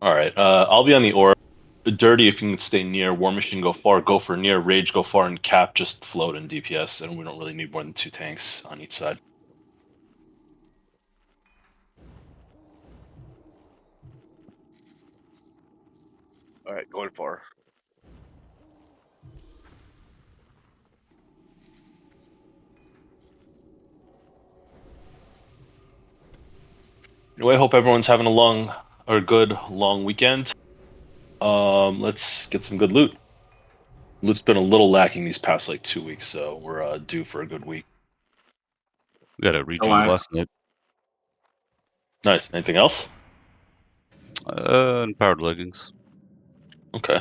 All right. I'll be on the orb. Dirty, if you can stay near. War Machine, go far. Go for near. Rage, go far. And Cap, just float in DPS. And we don't really need more than 2 tanks on each side. All right, going far. Anyway, I hope everyone's having a good long weekend. Let's get some good loot. Loot's been a little lacking these past like 2 weeks, so we're due for a good week. We got a regen last night. Nice. Anything else? And powered leggings. Okay.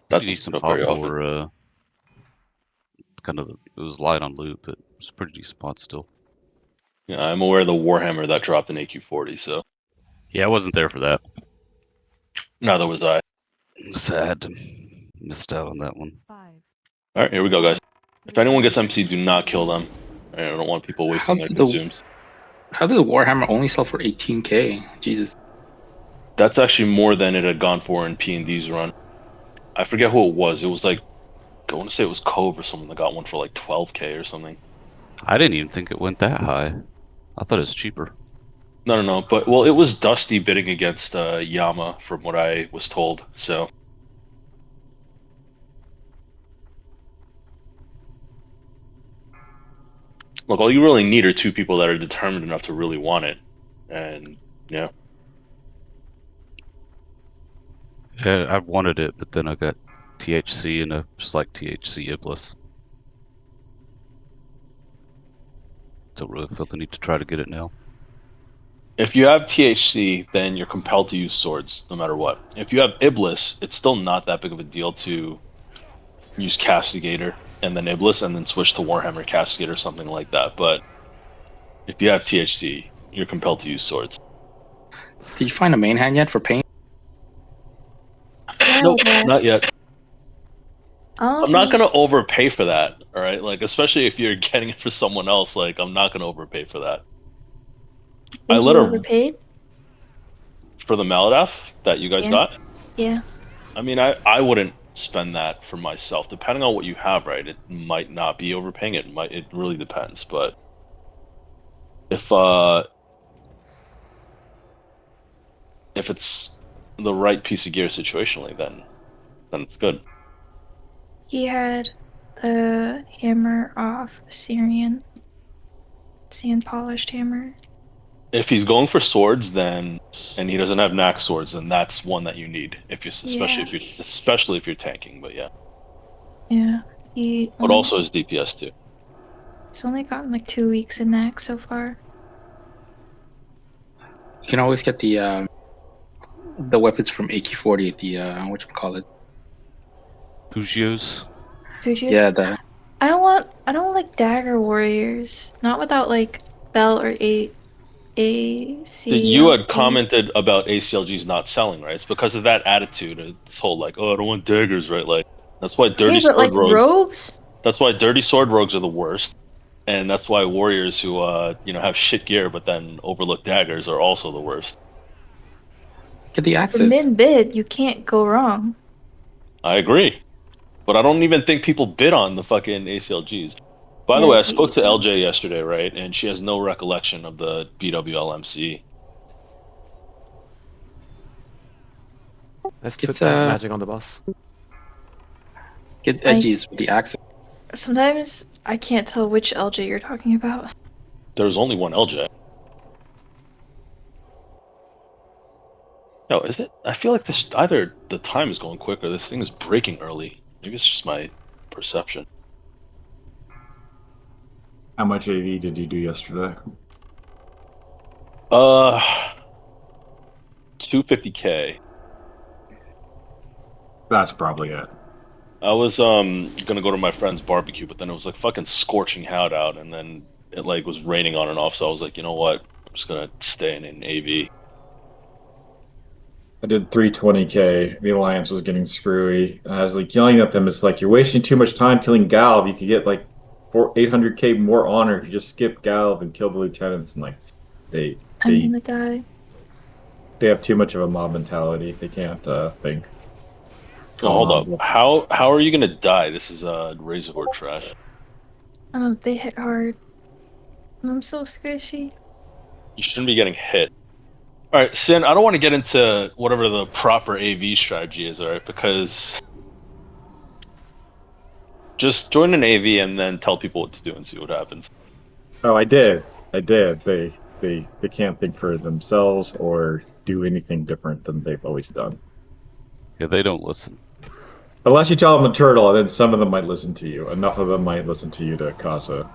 Pretty decent not pop very often. for it was light on loot, but it's a pretty decent spot still. Yeah, I'm aware of the Warhammer that dropped in AQ40, so. Yeah, I wasn't there for that. Neither was I. Sad. Missed out on that one. Alright, here we go, guys. If anyone gets MC, do not kill them. I don't want people wasting their consumes. How did the Warhammer only sell for 18k? Jesus. That's actually more than it had gone for in P&D's run. I forget who it was. It was like, I want to say it was Cove or someone that got one for like 12k or something. I didn't even think it went that high. I thought it was cheaper. No. But, well, it was Dusty bidding against Yama, from what I was told, so. Look, all you really need are 2 people that are determined enough to really want it. And, yeah. Yeah, I wanted it, but then I got THC and I just like THC Iblis. Don't really feel the need to try to get it now. If you have THC, then you're compelled to use swords, no matter what. If you have Iblis, it's still not that big of a deal to use Castigator and then Iblis and then switch to Warhammer Castigator or something like that. But if you have THC, you're compelled to use swords. Did you find a main hand yet for paint? Nope, not yet. Oh. I'm not gonna overpay for that, all right? Like, especially if you're getting it for someone else, like, I'm not gonna overpay for that. I let her overpaid for the Maladaf that you guys got. Yeah. I mean, I wouldn't spend that for myself. Depending on what you have, right? It might not be overpaying. It really depends. But if it's the right piece of gear situationally, then it's good. He had the hammer off Syrian, sand polished hammer. If he's going for swords, then and he doesn't have knack swords, then that's one that you need. Especially if you're tanking. But yeah. Yeah. But also his DPS too. He's only gotten like 2 weeks in knack so far. You can always get the weapons from AQ40 at the whatchamacallit. Pugios? Yeah, I don't like dagger warriors. Not without like bell or ACLG. You had commented about ACLGs not selling, right? It's because of that attitude. This whole like, oh, I don't want daggers, right? Like that's why dirty sword rogues. That's why dirty sword rogues are the worst, and that's why warriors who have shit gear but then overlook daggers are also the worst. Get the access. For min bid, you can't go wrong. I agree, but I don't even think people bid on the fucking ACLGs. By the way, I spoke to LJ yesterday, right? And she has no recollection of the BWL MC. Let's put that magic on the bus. Get edgies with the access. Sometimes I can't tell which LJ you're talking about. There's only one LJ. No, is it? I feel like this either the time is going quick or this thing is breaking early. Maybe it's just my perception. How much AV did you do yesterday? 250k. That's probably it. I was gonna go to my friend's barbecue, but then it was like fucking scorching hot out, and then it like was raining on and off. So I was like, you know what? I'm just gonna stay in AV. I did 320k. The alliance was getting screwy. I was like yelling at them. It's like you're wasting too much time killing Galv. You could get like 800k more honor if you just skip Galv and kill the lieutenants. And like they they have too much of a mob mentality. They can't think. No, hold up. How are you gonna die? This is Razor Horde trash. They hit hard. I'm so squishy. You shouldn't be getting hit. All right, Sin. I don't want to get into whatever the proper AV strategy is, all right? Because just join an AV and then tell people what to do and see what happens. Oh, I did. I did. They can't think for themselves or do anything different than they've always done. Yeah, they don't listen. Unless you tell them a turtle, and then some of them might listen to you. Enough of them might listen to you to cause a.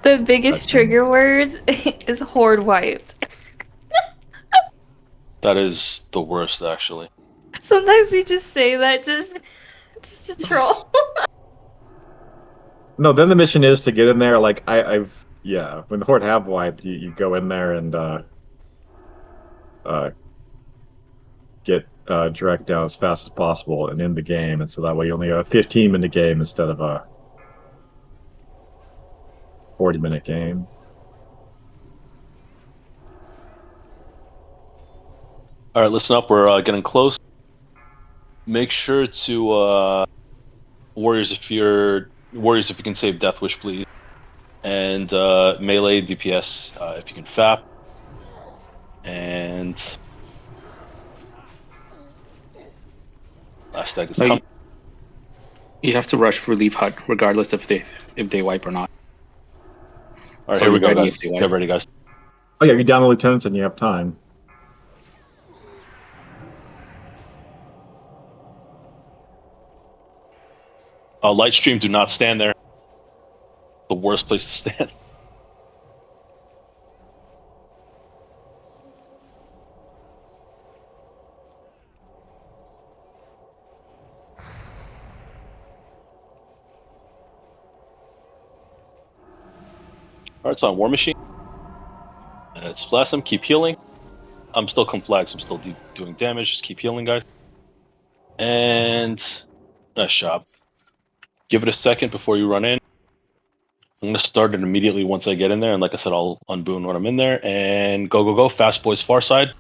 The biggest trigger words is horde wiped. That is the worst, actually. Sometimes we just say that just to troll. No, then the mission is to get in there. Like I've yeah, when the Horde have wiped, you go in there and uh get direct down as fast as possible and end the game, and so that way you only have 15 minute game instead of a 40-minute game. All right, listen up. We're getting close. Make sure to warriors if you can save Death Wish, please, and melee DPS if you can FAP, and last deck is coming. You have to rush for Leaf Hut, regardless if they wipe or not. All right, So here we you're go, ready guys. if they wipe. Get ready, guys. Oh yeah, you down the lieutenants and you have time. Light stream, do not stand there. The worst place to stand. All right, so on War Machine. And it's blast them. Keep healing. I'm still conflagged, so I'm still doing damage. Just keep healing, guys. And nice job. Give it a second before you run in. I'm gonna start it immediately once I get in there, and like I said, I'll unboon when I'm in there. And go, go, go! Fast boys, far side.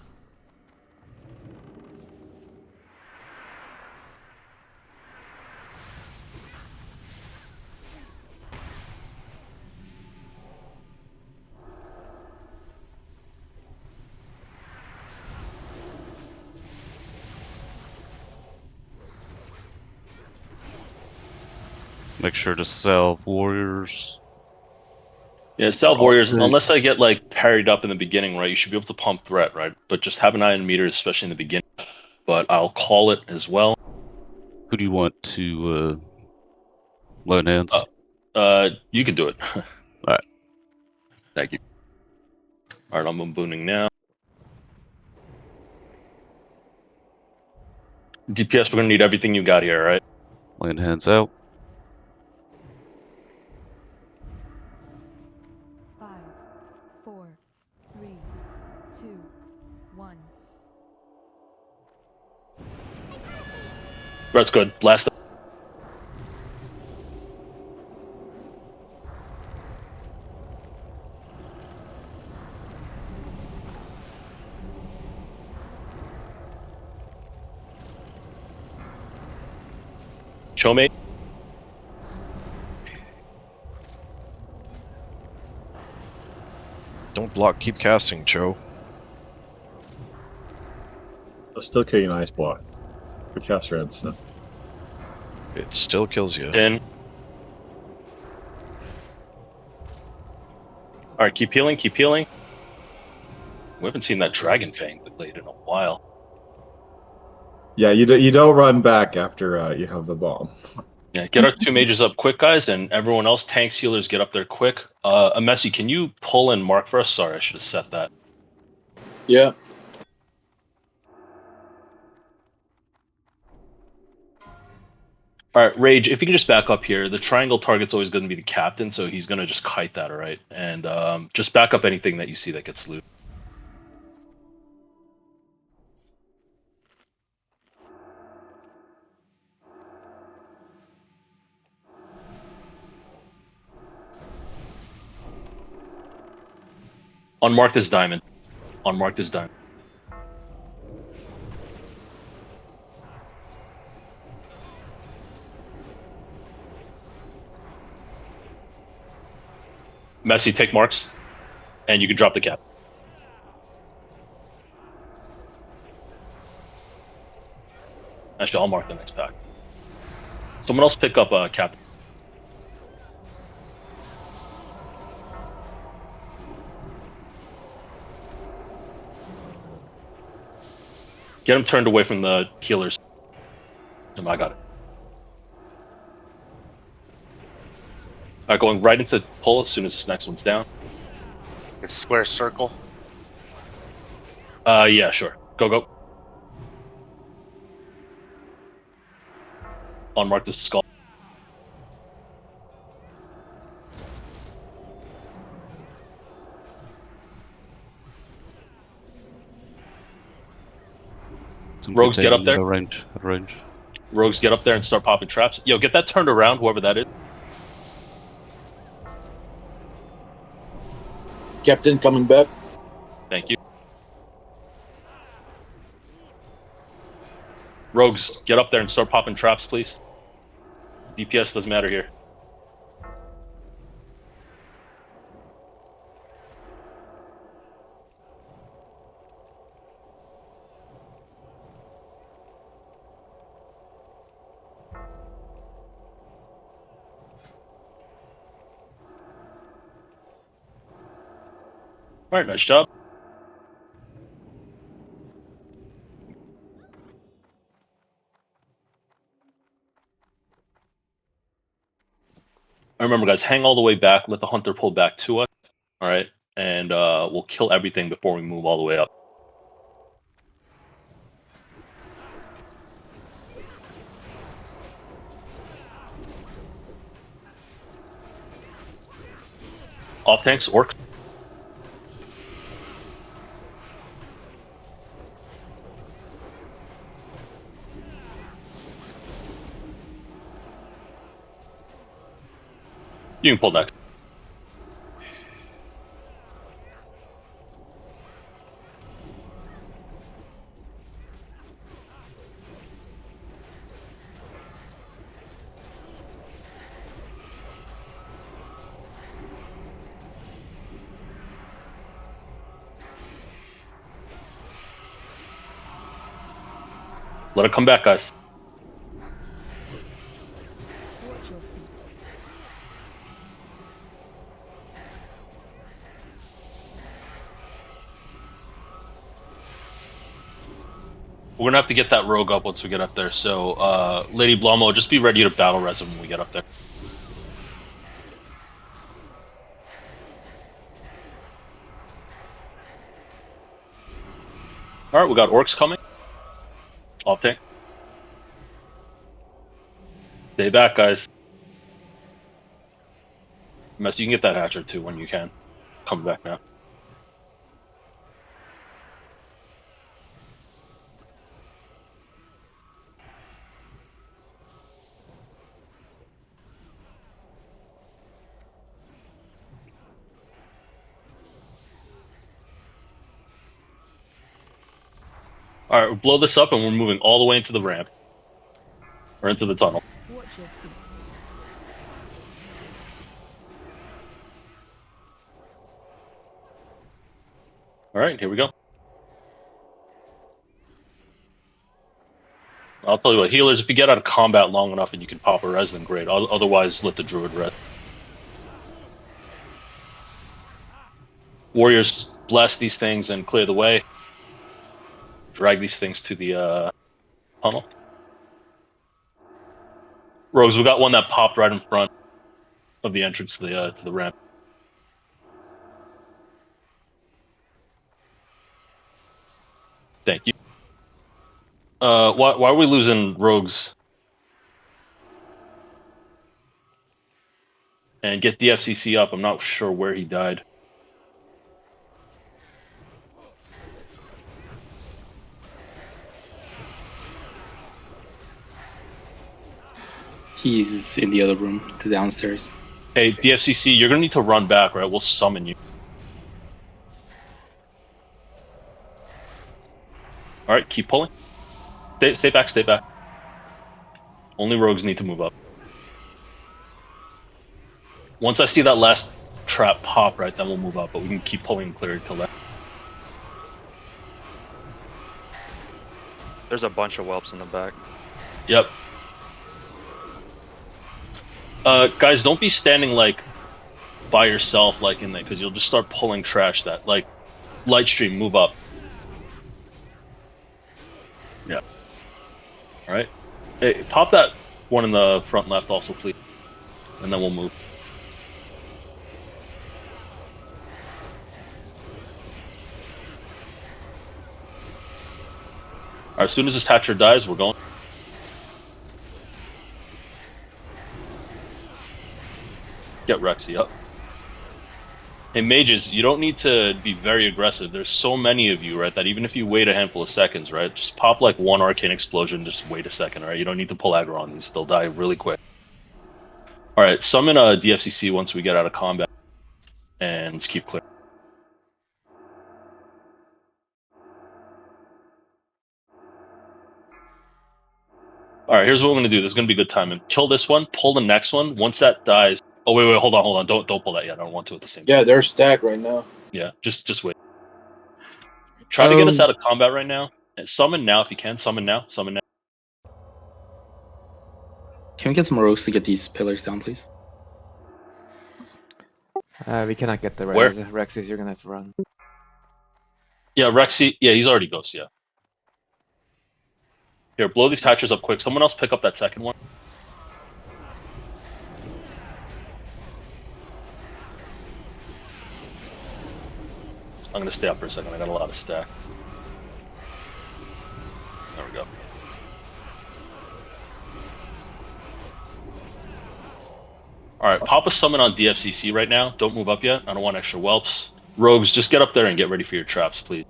Make sure to salve warriors. Yeah, Salve All Warriors, six. unless I get like parried up in the beginning, right? You should be able to pump threat, right? But just have an eye on meters, especially in the beginning. But I'll call it as well. Who do you want to loan hands? You can do it. Alright. Thank you. Alright, I'm unbooning now. DPS, we're gonna need everything you got here, right? Laying hands out. 5, 4, 3, 2, 1. That's good. Blast them. Show me. Don't block, keep casting, Cho. I'll still kill you in Ice Block. For caster instant. It still kills you. 10. Alright, keep healing, keep healing. We haven't seen that Dragon Fang blade in a while. Yeah, you don't run back after you have the bomb. Yeah, get our 2 mages up quick, guys, and everyone else, tanks, healers, get up there quick. Messi, can you pull and mark for us? Sorry, I should have set that. Yeah. Alright, Rage, if you can just back up here, the triangle target's always going to be the captain, so he's going to just kite that, alright? And just back up anything that you see that gets loot. Unmark this diamond. Unmark this diamond. Messi, take marks, and you can drop the cap. Actually, I'll mark the next pack. Someone else pick up cap. Get him turned away from the healers. I got it. Alright, going right into pull as soon as this next one's down. It's square circle. Yeah, sure. Go. Unmark this skull. Rogues, get up there. Out of range. Out of range. Rogues, get up there and start popping traps. Yo, get that turned around, whoever that is. Captain coming back. Thank you. Rogues, get up there and start popping traps, please. DPS doesn't matter here. Alright, nice job. Remember, guys, hang all the way back, let the hunter pull back to us. Alright, and we'll kill everything before we move all the way up. Off tanks, orcs. You can pull next. Let it come back, guys. Watch your feet. We're gonna have to get that rogue up once we get up there. So, Lady Blomo, just be ready to battle res him when we get up there. All right, we got orcs coming. Off tank. Stay back, guys. Mess, you can get that hatcher too when you can. Come back now. All right, we'll blow this up and we're moving all the way into the ramp. Or into the tunnel. Watch your feet. All right, here we go. I'll tell you what, healers, if you get out of combat long enough and you can pop a res, then great. Otherwise, let the druid res. Warriors, blast these things and clear the way. Drag these things to the tunnel. Rogues, we got one that popped right in front of the entrance to the ramp. Thank you. Why are we losing rogues? And get the FCC up. I'm not sure where he died. He's in the other room, to downstairs. Hey, DFCC, you're gonna need to run back, right? We'll summon you. All right, keep pulling. Stay back, stay back. Only rogues need to move up. Once I see that last trap pop, right, then we'll move up, but we can keep pulling and clearing till then. There's a bunch of whelps in the back. Yep. Guys, don't be standing like by yourself like in there, because you'll just start pulling trash that like light stream, move up. Yeah. Alright. Hey, pop that one in the front left also, please. And then we'll move. Alright, as soon as this Hatcher dies, we're going. Get Rexy up. Hey, mages, you don't need to be very aggressive. There's so many of you, right, that even if you wait a handful of seconds, right, just pop like one arcane explosion, just wait a second, right? You don't need to pull aggro on these. They'll die really quick. Alright, summon a DFCC once we get out of combat. And let's keep clear. Alright, here's what we're gonna do. This is gonna be good timing. Kill this one, pull the next one. Once that dies... Oh, wait, hold on. Don't pull that yet. I don't want to at the same time. Yeah, they're stacked right now. Yeah, just wait. Try to get us out of combat right now. And summon now if you can. Summon now. Summon now. Can we get some rogues to get these pillars down, please? We cannot get the Where? Rexes, you're gonna have to run. Yeah, Rexy. Yeah, he's already ghost, yeah. Here, blow these Hatchers up quick. Someone else pick up that second one. I'm gonna stay up for a second. I got a lot of stack. There we go. Alright, pop a summon on DFCC right now. Don't move up yet. I don't want extra whelps. Rogues, just get up there and get ready for your traps, please.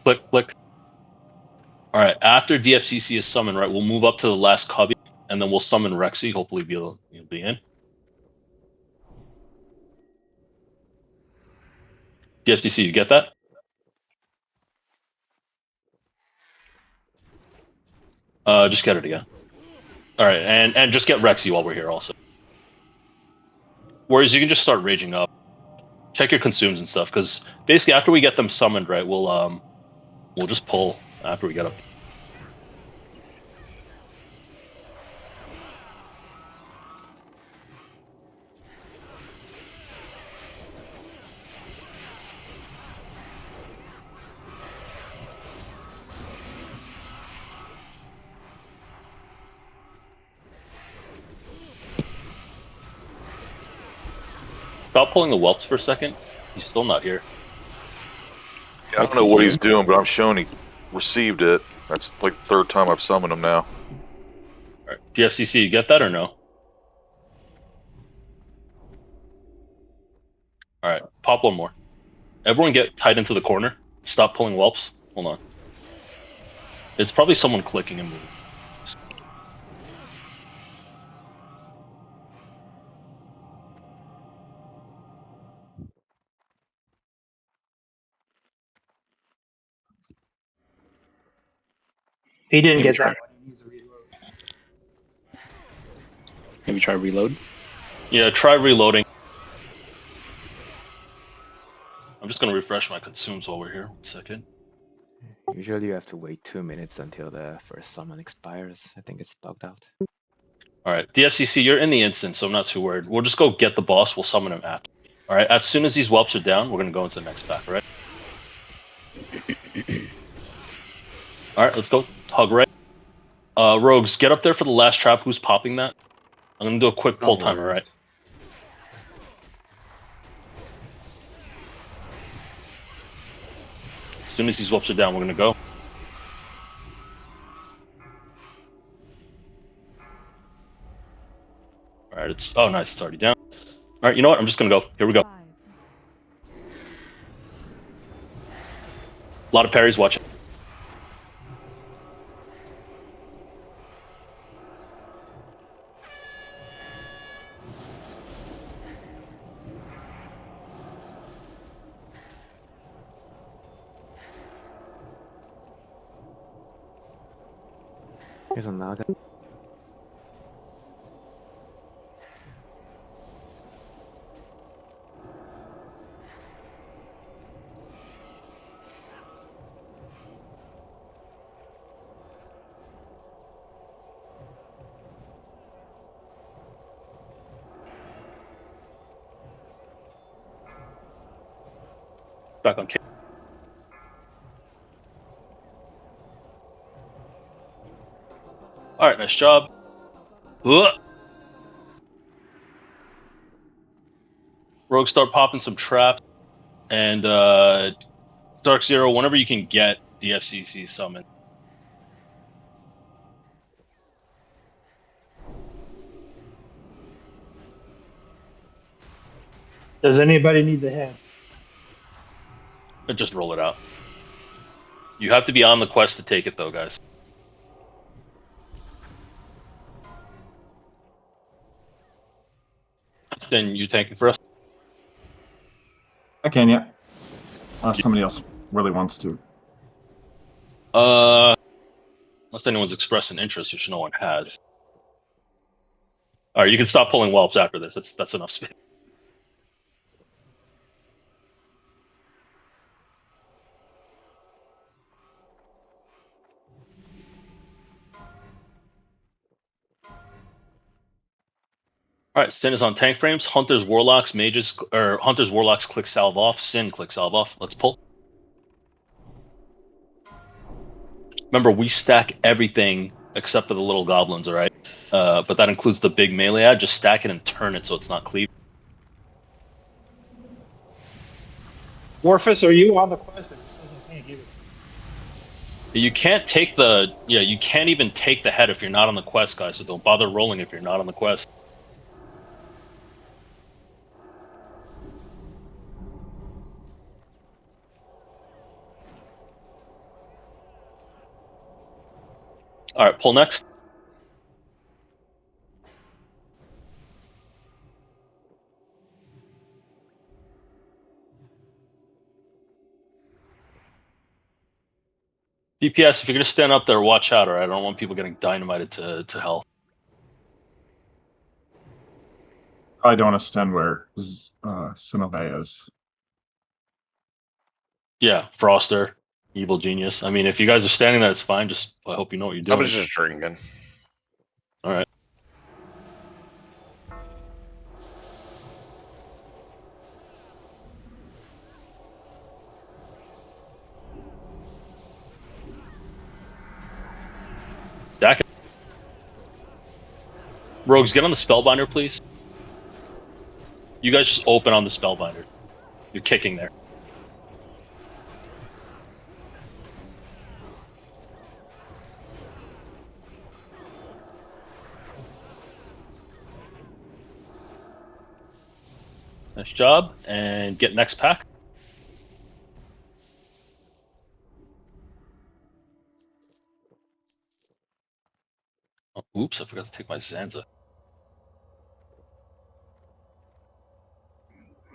Click. Alright, after DFCC is summoned, right, we'll move up to the last cubby, and then we'll summon Rexy. Hopefully you'll be in. DFCC, you get that? Just get it again. Alright, and just get Rexy while we're here also. Whereas you can just start raging up. Check your consumes and stuff, because basically after we get them summoned, right, we'll just pull after we get up. Stop pulling the whelps for a second. He's still not here. Yeah, I don't know what he's doing, but I'm showing he received it. That's like the third time I've summoned him now. Alright, DFCC, you get that or no? Alright, pop one more. Everyone get tied into the corner. Stop pulling whelps. Hold on. It's probably someone clicking and moving. He didn't get that. Maybe try reload. Yeah, try reloading. I'm just gonna refresh my consumes while we're here. 1 second. Usually you have to wait 2 minutes until the first summon expires. I think it's bugged out. Alright, DFCC, you're in the instance, so I'm not too worried. We'll just go get the boss, we'll summon him after. Alright, as soon as these whelps are down, we're gonna go into the next pack, right? Alright, let's go. Hug right. Rogues, get up there for the last trap. Who's popping that? I'm gonna do a quick pull timer, right? As soon as these whelps are down, we're gonna go. Alright, it's... Oh, nice, it's already down. Alright, you know what? I'm just gonna go. Here we go. 5, A lot of parries, watch it. Here's a Naga. Back on K. All right, nice job. Ugh. Rogue, start popping some traps, and Dark Zero, whenever you can get the FCC summon. Does anybody need the head? But just roll it out. You have to be on the quest to take it, though, guys. Then you tank it for us. I can, yeah. Unless somebody else really wants to. Unless anyone's expressed an interest, which no one has. All right, you can stop pulling whelps after this. That's enough space. All right, Sin is on tank frames. Hunters, Warlocks, Mages, or Hunters, Warlocks click salve off. Sin click salve off. Let's pull. Remember, we stack everything except for the little goblins, all right? But that includes the big melee ad. Just stack it and turn it so it's not cleaved. Morphus, are you on the quest? It doesn't tank either. You can't take the you can't even take the head if you're not on the quest, guys. So don't bother rolling if you're not on the quest. All right, pull next. DPS, if you're gonna stand up there, watch out, alright? I don't want people getting dynamited to hell. I don't want to stand where Sinalea is. Yeah, Froster, Evil Genius. I mean, if you guys are standing there, it's fine. Just I hope you know what you're I doing. was just drinking. All right. Stack it. Rogues, get on the Spellbinder, please. You guys just open on the Spellbinder. You're kicking there. Nice job. And get next pack. Oh, oops, I forgot to take my Zanza.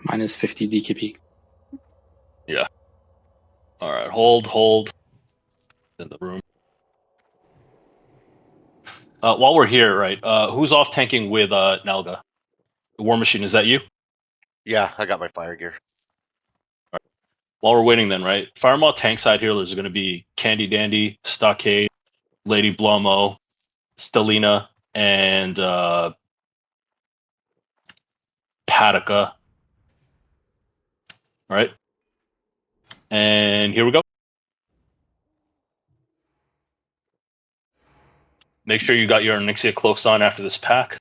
Minus 50 DKP. Yeah. All right, hold. In the room. While we're here, right? Who's off tanking with Nalga? The War Machine, is that you? Yeah, I got my fire gear. While we're waiting, then, right? Firemaw tank side healers are going to be Candy Dandy, Stockade, Lady Blomo, Stelina, and Patica. All right. And here we go. Make sure you got your Onyxia cloaks on after this pack.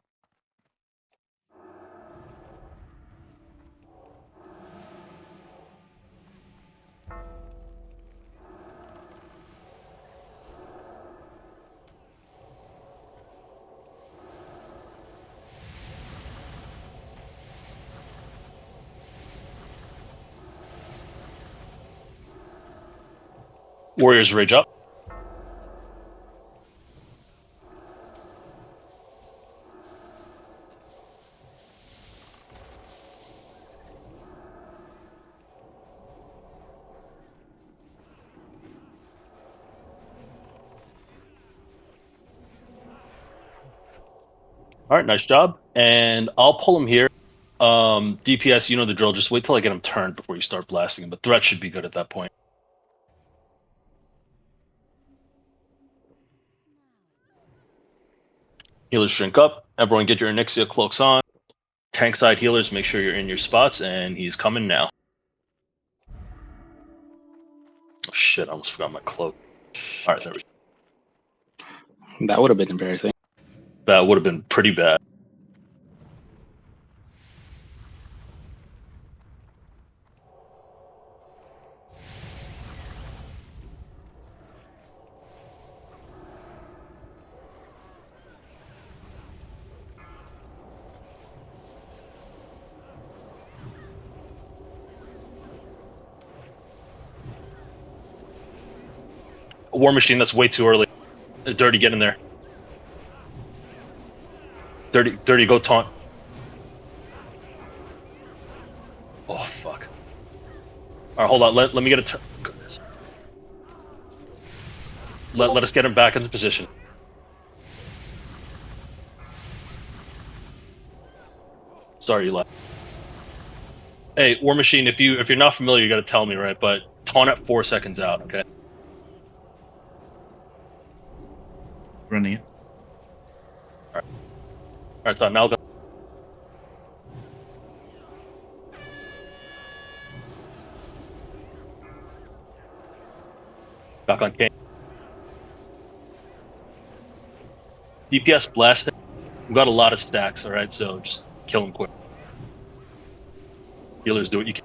Warriors Rage up. All right, nice job. And I'll pull him here. DPS, you know the drill. Just wait till I get him turned before you start blasting him. But threat should be good at that point. Healers shrink up. Everyone get your Onyxia cloaks on. Tank side healers, make sure you're in your spots, and he's coming now. Oh shit, I almost forgot my cloak. Alright, there we go. That would have been embarrassing. That would have been pretty bad. War Machine, that's way too early. Dirty, get in there. Dirty, go taunt. Oh, fuck. Alright, hold on. Let me get a turn. Goodness. Let us get him back into position. Sorry, you left. Hey, War Machine, if you're not familiar, you gotta tell me, right? But taunt at 4 seconds out, okay? Running it. Alright, so now go. Back on Kane. DPS blast him. We've got a lot of stacks, alright? So just kill him quick. Healers, do what you can.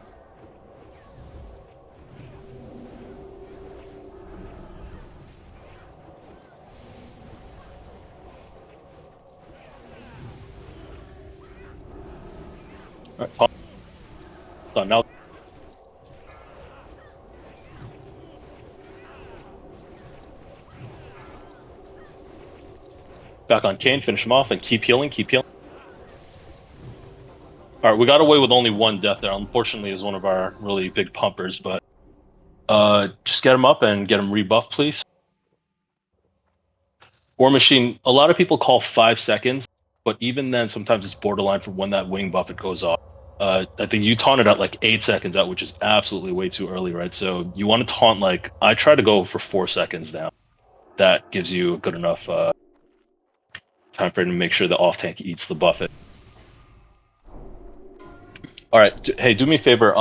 Alright, pop. So now. Back on Kane, finish him off, and keep healing, keep healing. Alright, we got away with only one death there. Unfortunately, is one of our really big pumpers, but just get him up and get him rebuffed, please. War Machine, a lot of people call 5 seconds, but even then, sometimes it's borderline for when that wing buffet goes off. I think you taunted at like 8 seconds out, which is absolutely way too early, right? So you want to taunt like, I try to go for 4 seconds now. That gives you a good enough time frame to make sure the off tank eats the buffet. All right, hey, do me a favor.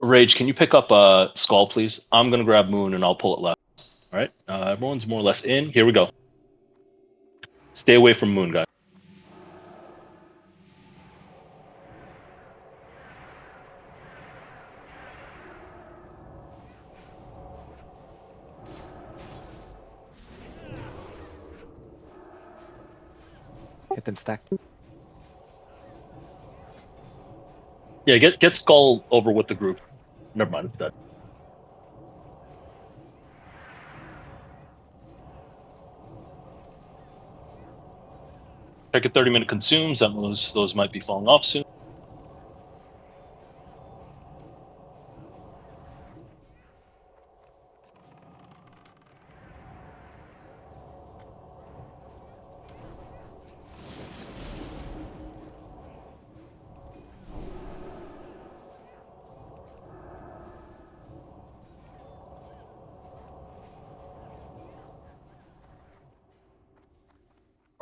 Rage, can you pick up Skull, please? I'm gonna grab Moon and I'll pull it left. All right, everyone's more or less in. Here we go. Stay away from Moon, guys. Get them stacked. Yeah, get Skull over with the group. Never mind, it's dead. Check a 30-minute consumes. That those might be falling off soon.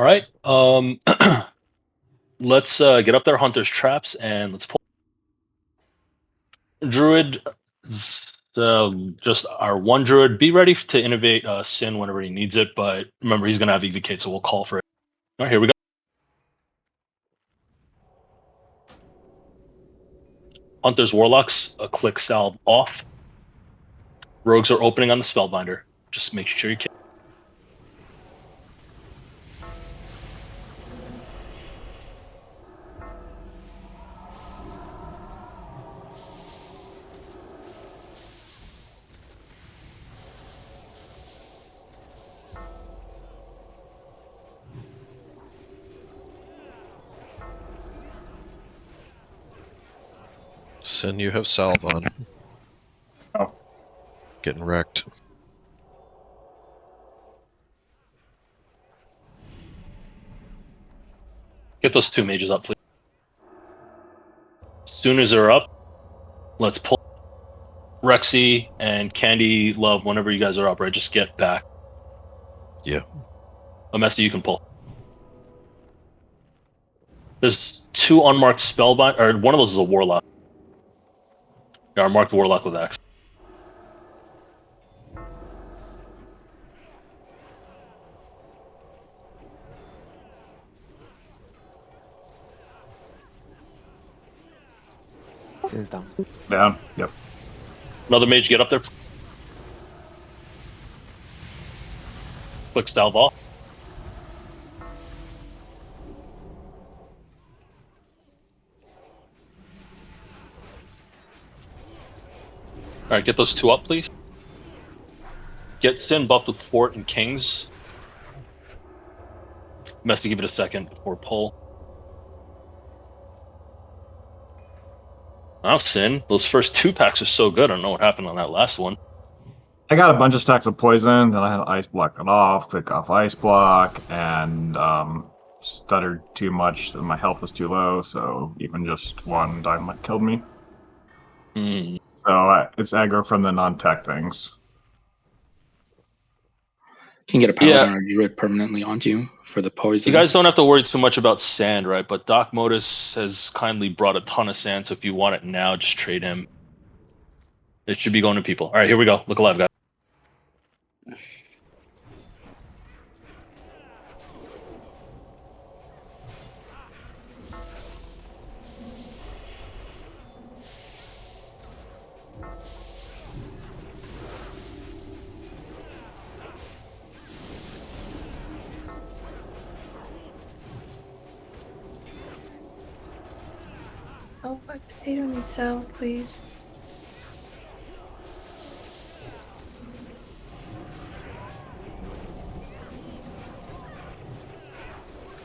All right. Let's get up there, Hunter's traps, and let's pull. Druid, just our one Druid. Be ready to innovate Sin whenever he needs it, but remember he's gonna have EVK, so we'll call for it. All right, here we go. Hunter's Warlocks, a click salve off. Rogues are opening on the Spellbinder. Just make sure you can. Sin, you have salve on. Oh. Getting wrecked. Get those 2 mages up, please. As soon as they're up, let's pull. Rexy and Candy Love, whenever you guys are up, right? Just get back. Yeah. Amesta, you can pull. There's 2 unmarked spellbind, or one of those is a warlock. Yeah, I marked warlock with X. Sin's down. Down. Yep. Another mage, get up there. Quick salve off. Alright, get those 2 up, please. Get Sin buffed with Fort and Kings. Mess to give it a second before pull. Wow, Sin, those first 2 packs are so good. I don't know what happened on that last one. I got a bunch of stacks of poison, then I had ice block it off, click off ice block, and stuttered too much, and my health was too low, so even just 1 dynamite killed me. So it's aggro from the non-tech things. You can get a paladin or druid permanently onto you for the poison. You guys don't have to worry too much about sand, right? But Doc Modus has kindly brought a ton of sand, so if you want it now, just trade him. It should be going to people. Alright, here we go. Look alive, guys. Oh, my potato needs salve, please.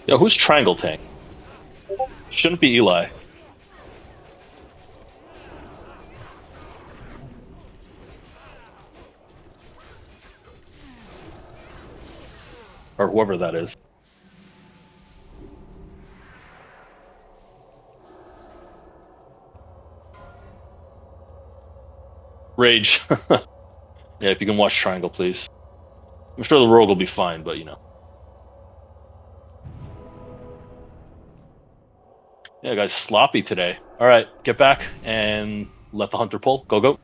Yo, who's Triangle Tank? Shouldn't be Eli. Or whoever that is. Rage. Yeah, if you can watch Triangle, please. I'm sure the rogue will be fine, but you know. Yeah, guys, sloppy today. Alright, get back and let the hunter pull. Go, go.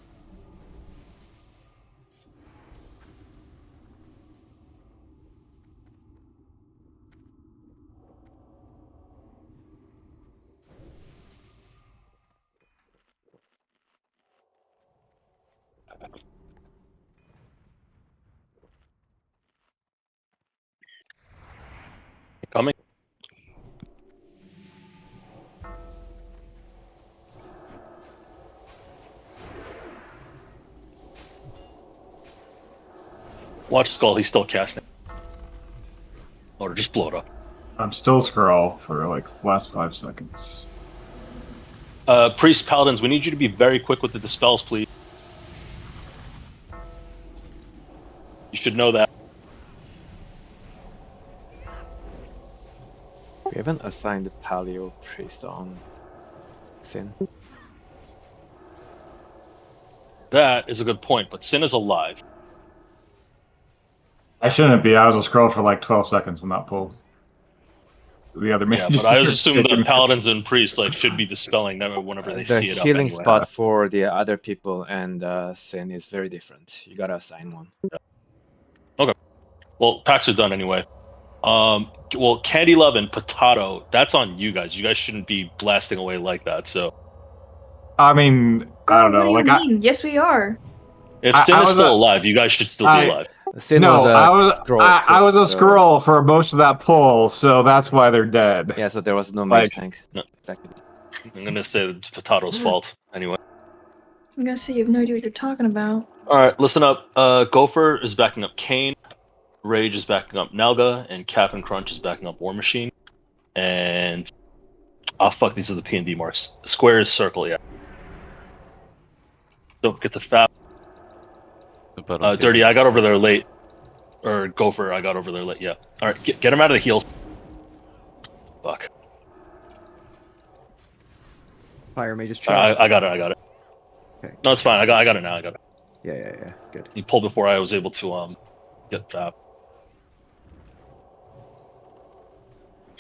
Coming. Watch Skull, he's still casting. Or just blow it up. I'm still scroll for like the last 5 seconds. Priest Paladins, we need you to be very quick with the dispels, please. You should know that. We haven't assigned the Paleo Priest on Sin. That is a good point, but Sin is alive. I shouldn't be. I was a scroll for like 12 seconds on that pull. The other Yeah, but I assume that Paladins and Priests like should be dispelling them whenever they The see it up healing anyway. spot for the other people and Sin is very different. You gotta assign one. Okay. Well, packs are done anyway. Well, Candy Love and Potato, that's on you guys. You guys shouldn't be blasting away like that. So, I mean, I don't know. What Like, do you mean? Yes, we are. if Sin is still alive, you guys should still be alive. Sin no, was a I was scroll. I was a so- scroll for most of that pull, so that's why they're dead. Yeah, so there was no mage Like- tank. No. Effectively. I'm gonna say it's Potato's fault anyway. I'm gonna say you have no idea what you're talking about. All right, listen up. Gopher is backing up Kane, Rage is backing up Nalga, and Cap'n Crunch is backing up War Machine. And fuck, these are the P&D marks. Square is circle, yeah. Don't forget to fap. Dirty, I got over there late. Or Gopher, I got over there late. Yeah. All right, get him out of the heels. Fuck. Fire Mage's I got it. I got it. Okay. No, it's fine. I got it now. I got it. Yeah. Good. He pulled before I was able to get that.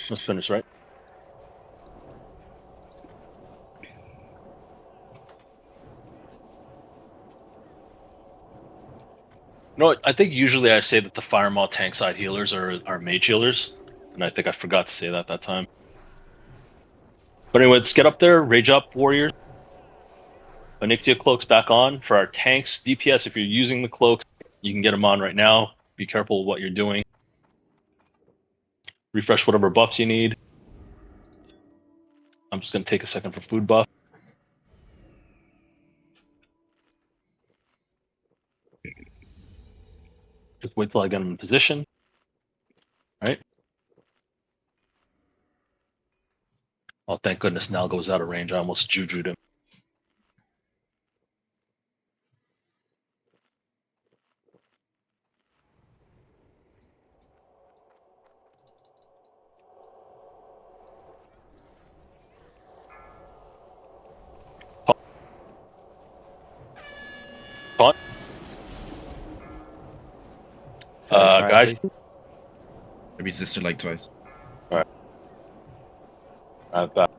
Let's finish, right? No, I think usually I say that the Fire Maw tank side healers are mage healers, and I think I forgot to say that time. But anyway, let's get up there, rage up, warriors. Onyxia cloaks back on for our tanks. DPS, if you're using the cloaks, you can get them on right now. Be careful what you're doing. Refresh whatever buffs you need. I'm just going to take a second for food buff. Just wait till I get him in position. All right. Oh, thank goodness Nal goes out of range. I almost juju'd him. Taunt. Fire, Guys. please. I resisted like twice. All right. Back.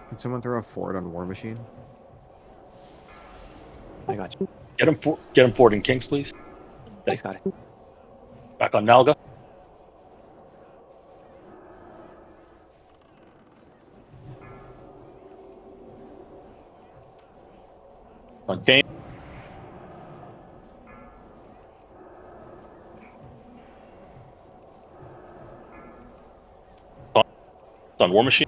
Can someone throw a forward on War Machine? I got you. Get him forward in Kings, please. Thanks, got it. Back on Nalga. On Kane. On War Machine.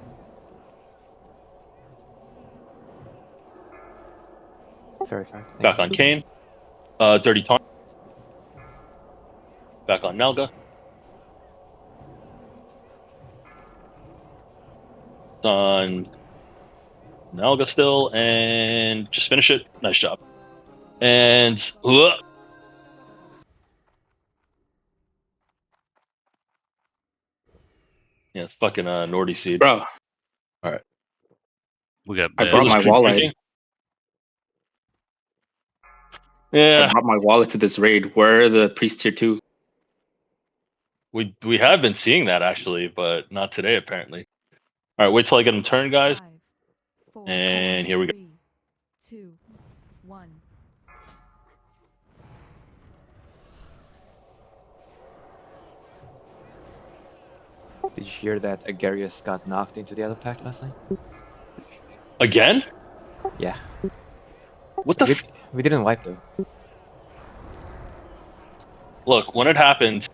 Very fine. Back on Kane. Dirty Taunt. Back on Nalga. On Nalga still, and just finish it. Nice job. And yeah, it's fucking Nordy Seed. Bro, All right. We got I bad. brought my Stream wallet. drinking? Yeah, I brought my wallet to this raid. Where are the priest tier 2? we have been seeing that actually, but not today apparently. All right, wait till I get him turned, guys. 5, 4, And here we go. 3, 2, 1. Did you hear that Agarius got knocked into the other pack last night? Again? Yeah. What the? We didn't wipe though. Look, when it happened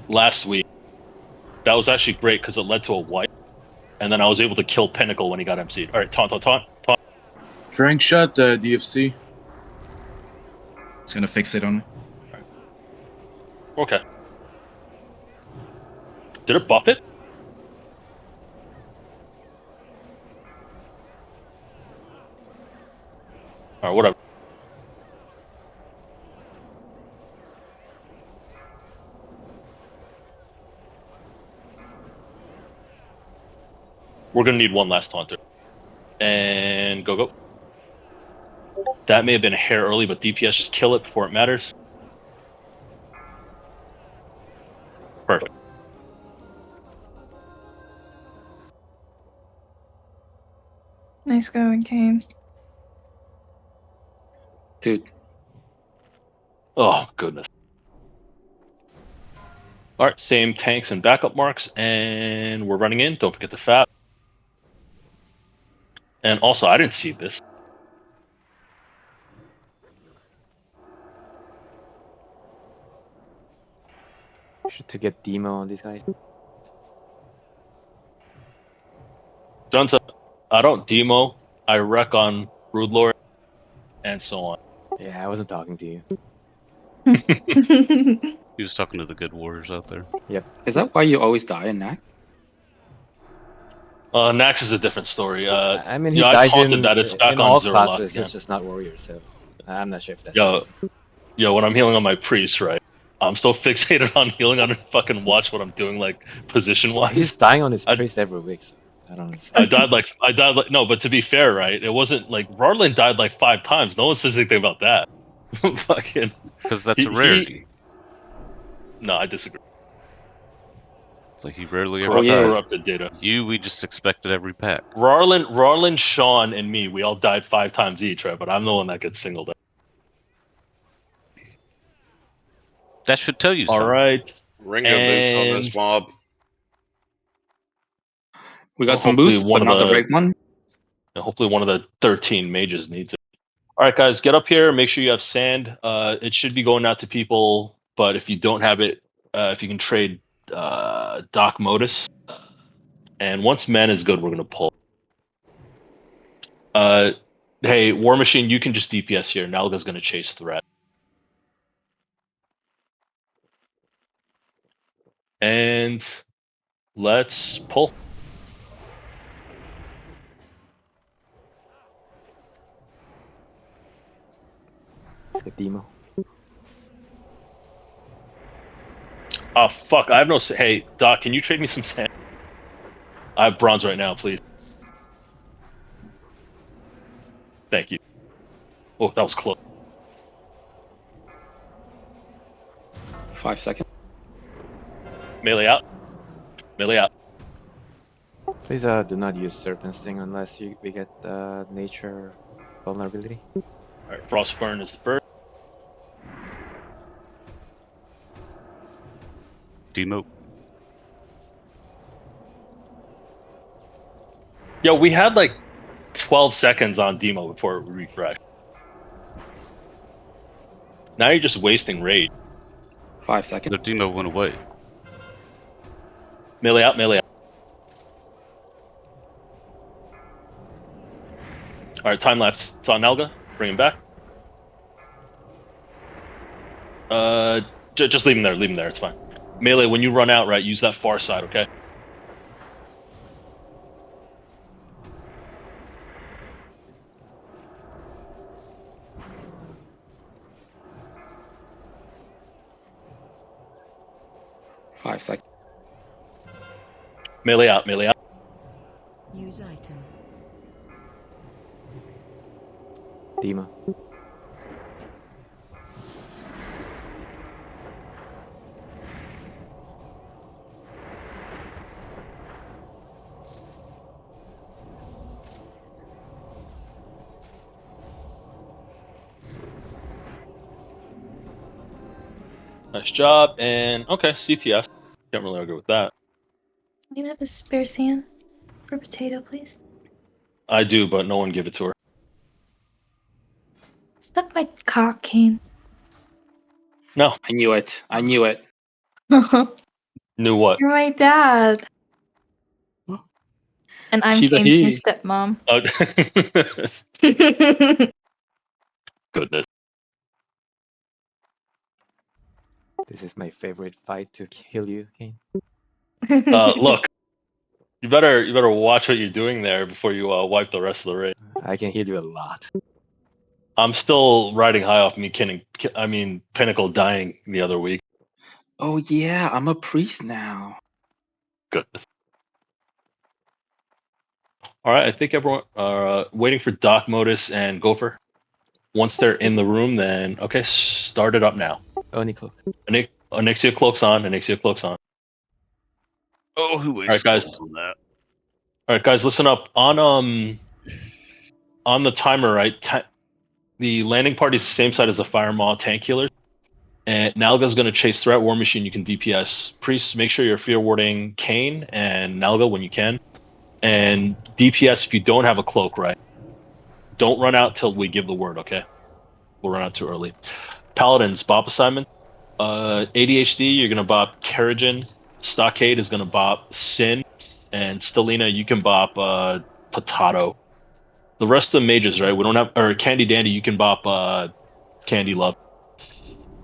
last week, that was actually great because it led to a wipe, and then I was able to kill Pinnacle when he got MC'd. All right, taunt. Frank shot DFC. It's gonna fix it on me. Okay. Did it buff it? All right, whatever. We're gonna need one last taunter. And go. That may have been a hair early, but DPS just kill it before it matters. Perfect. Nice going, Kane. Dude. Oh, goodness. All right, same tanks and backup marks, and we're running in. Don't forget the FAP. And also, I didn't see this. Should to get demo on these guys. John said, I don't demo. I wreck on Broodlord, and so on. Yeah, I wasn't talking to you. He was talking to the good warriors out there. Yep. Is that why you always die in NAC? Nax is a different story. I mean, he you know, dies I taunted in, that it's back in on all zero lock classes. again. It's just not warrior, so I'm not sure if that's. Yo, when I'm healing on my priest, right? I'm still fixated on healing. I don't fucking watch what I'm doing, like position wise. He's dying on his I- priest every week. So I don't understand. I died like no, but to be fair, right? It wasn't like Rarlin died like 5 times. No one says anything about that. Fucking Because that's a rarity. No, I disagree. It's like he rarely ever Corrupt, yeah. dies. corrupted data. We just expected every pack. Rarlin, Sean, and me, we all died 5 times each, right? But I'm the one that gets singled out. That should tell you All something. right. Ringo boots on this mob. We got Well, some hopefully boots, one but of not the the- right one. Hopefully one of the 13 mages needs it. All right, guys, get up here. Make sure you have sand. It should be going out to people, but if you don't have it, if you can trade Doc Modus. And once man is good, we're going to pull. Hey, War Machine, you can just DPS here. Nalga's going to chase threat. And let's pull. Let's get Demo. Oh, fuck. I have no... Hey, Doc, can you trade me some sand? I have bronze right now, please. Thank you. Oh, that was close. 5 seconds. Melee out. Melee out. Please do not use Serpent Sting unless we get nature vulnerability. Alright, Frostburn is the first. Demo. Yo, we had like 12 seconds on demo before it refreshed. Now you're just wasting rage. 5 seconds. The demo went away. Melee out, melee out. Alright, time lapse. It's on Nelga. Bring him back. Just leave him there, leave him there, it's fine. Melee, when you run out, right, use that far side, okay? Five seconds. Melee out, melee out. Use item. Demo. Nice job, and okay, CTF. Can't really argue with that. Do you have a spare sand for potato, please? I do, but no one give it to her. Stuck my cock, Kane. No. I knew it. I knew it. Knew what? You're my dad. And I'm She's a Kane's new he. stepmom. Goodness. This is my favorite fight to kill you, Kane. Look, you better watch what you're doing there before you wipe the rest of the raid. I can heal you a lot. I'm still riding high off me Pinnacle dying the other week. Oh yeah, I'm a priest now. Goodness. All right, I think everyone waiting for Doc Modus and Gopher. Once they're in the room, then okay, start it up now. Oni cloak. Onyxia cloak's on. Onyxia cloak's on. Oh, who All right, guys. on that? All right, guys, listen up. On the timer, right? The landing party is the same side as the Fire Maw tank healers. And Nalga's going to chase threat. War Machine, you can DPS. Priests, make sure you're fear warding Kane and Nalga when you can. And DPS if you don't have a cloak, right? Don't run out till we give the word, okay? We'll run out too early. Paladins, bop assignment. ADHD, you're going to bop Kerrigan. Stockade is going to bop Sin. And Stelina, you can bop Potato. The rest of the mages, right? We don't have... Or Candy Dandy, you can bop Candy Love.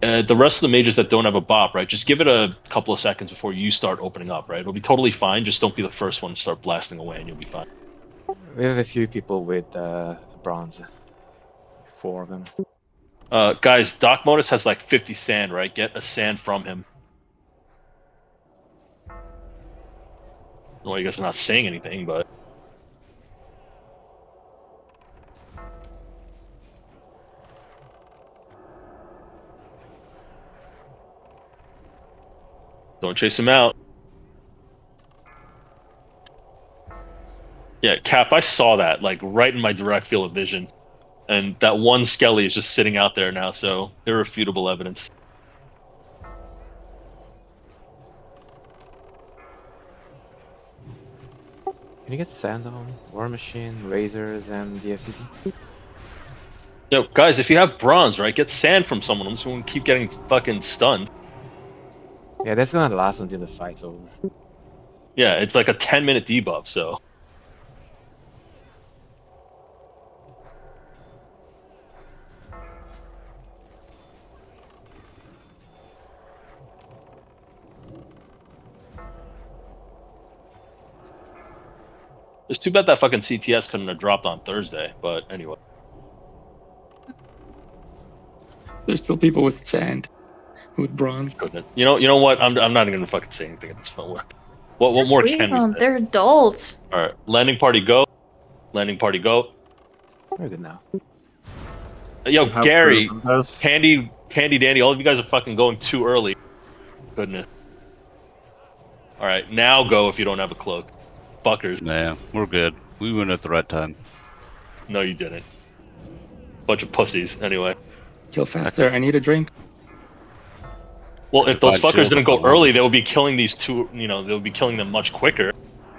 The rest of the mages that don't have a bop, right? Just give it a couple of seconds before you start opening up, right? It'll be totally fine. Just don't be the first one to start blasting away and you'll be fine. We have a few people with bronze. 4 of them. Guys, Doc Modus has like 50 sand, right? Get a sand from him. Well, you guys are not saying anything, but don't chase him out. Yeah, Cap, I saw that like right in my direct field of vision, and that one Skelly is just sitting out there now, so irrefutable evidence. Can you get sand on War Machine, Razors, and the FCC? Yo, guys, if you have bronze, right, get sand from someone. I'm just gonna keep getting fucking stunned. Yeah, that's gonna last until the fight's over. Yeah, it's like a 10-minute debuff, so. It's too bad that fucking CTS couldn't have dropped on Thursday, but anyway. There's still people with sand, with bronze. Goodness. You know what? I'm not even gonna fucking say anything at this point. What Just more leave can we them. say? They're adults. All right, landing party go. Landing party go. We're good now. Yo, How Gary, proof of this? Candy, Danny, all of you guys are fucking going too early. Goodness. All right, now go if you don't have a cloak. Fuckers. Nah, we're good. We went at the right time. No, you didn't. Bunch of pussies. Anyway. Kill faster. I need a drink. Well, if those Divide fuckers shield didn't if go I want. early, they would be killing these two. You know, they would be killing them much quicker,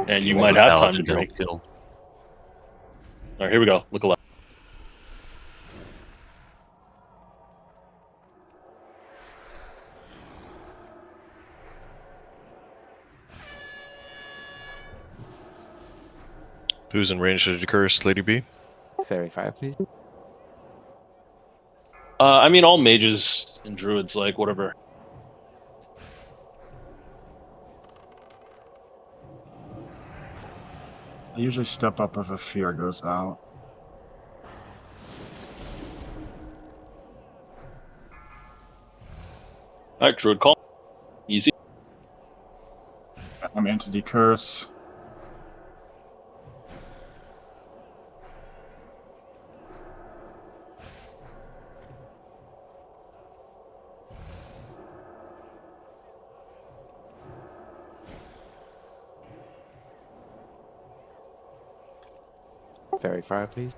and you Well, might the have time paladin to drink. help kill. All right, here we go. Look alive. Who's in range to curse, Lady B? Fairy Fire, please. I mean, all mages and druids, like whatever. I usually step up if a fear goes out. All right, druid call. Easy. I'm entity curse. Fairy Fire, please.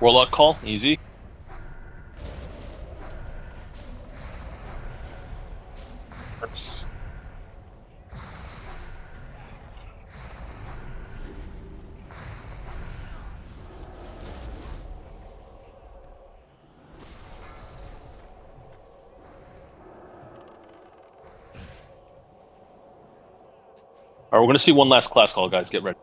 Warlock call. Easy. Oops. All right, we're gonna see one last class call, guys. Get ready.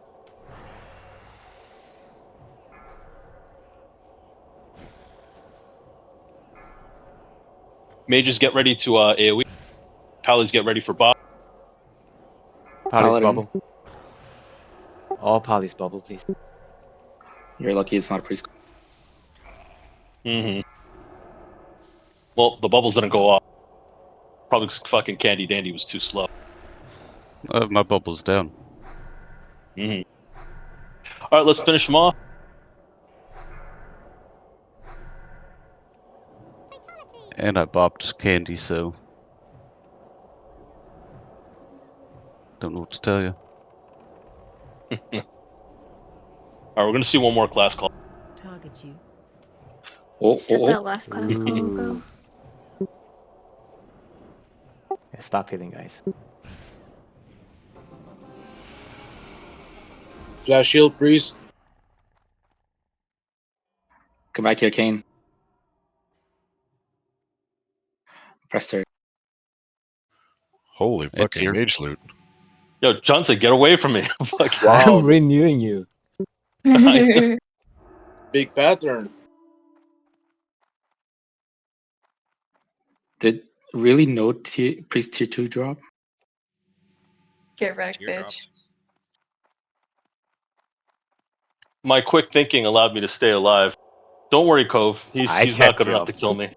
Mages, get ready to AoE. Pallies, get ready for Bob. Polly's Paladin. bubble. All Polly's bubble, please. You're lucky it's not a priest. Mm-hmm. Well, the bubbles didn't go off. Probably 'cause fucking Candy Dandy was too slow. My bubble's down. Mm-hmm. All right, let's finish them off. And I bopped Candy, so don't know what to tell you. All right, we're gonna see one more class call. Target you. Oh, Said oh, that oh. last class call ago. Yeah, stop hitting, guys. Flash shield, priest. Come back here, Kane. Press start. Holy It's fucking here. mage loot. Yo, Johnson, get away from me. Fuck. I'm renewing you. Big pattern. Did really no priest tier 2 drop? Get wrecked, Tear bitch. dropped. My quick thinking allowed me to stay alive. Don't worry, Cove. He's I not good kept you enough up. to kill me.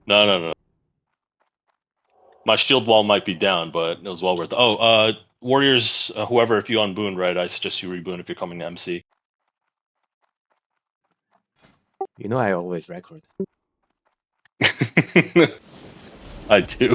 No. My shield wall might be down, but it was well worth it. Oh, Warriors, whoever, if you unboon, right, I suggest you reboon if you're coming to MC. You know I always record. I do.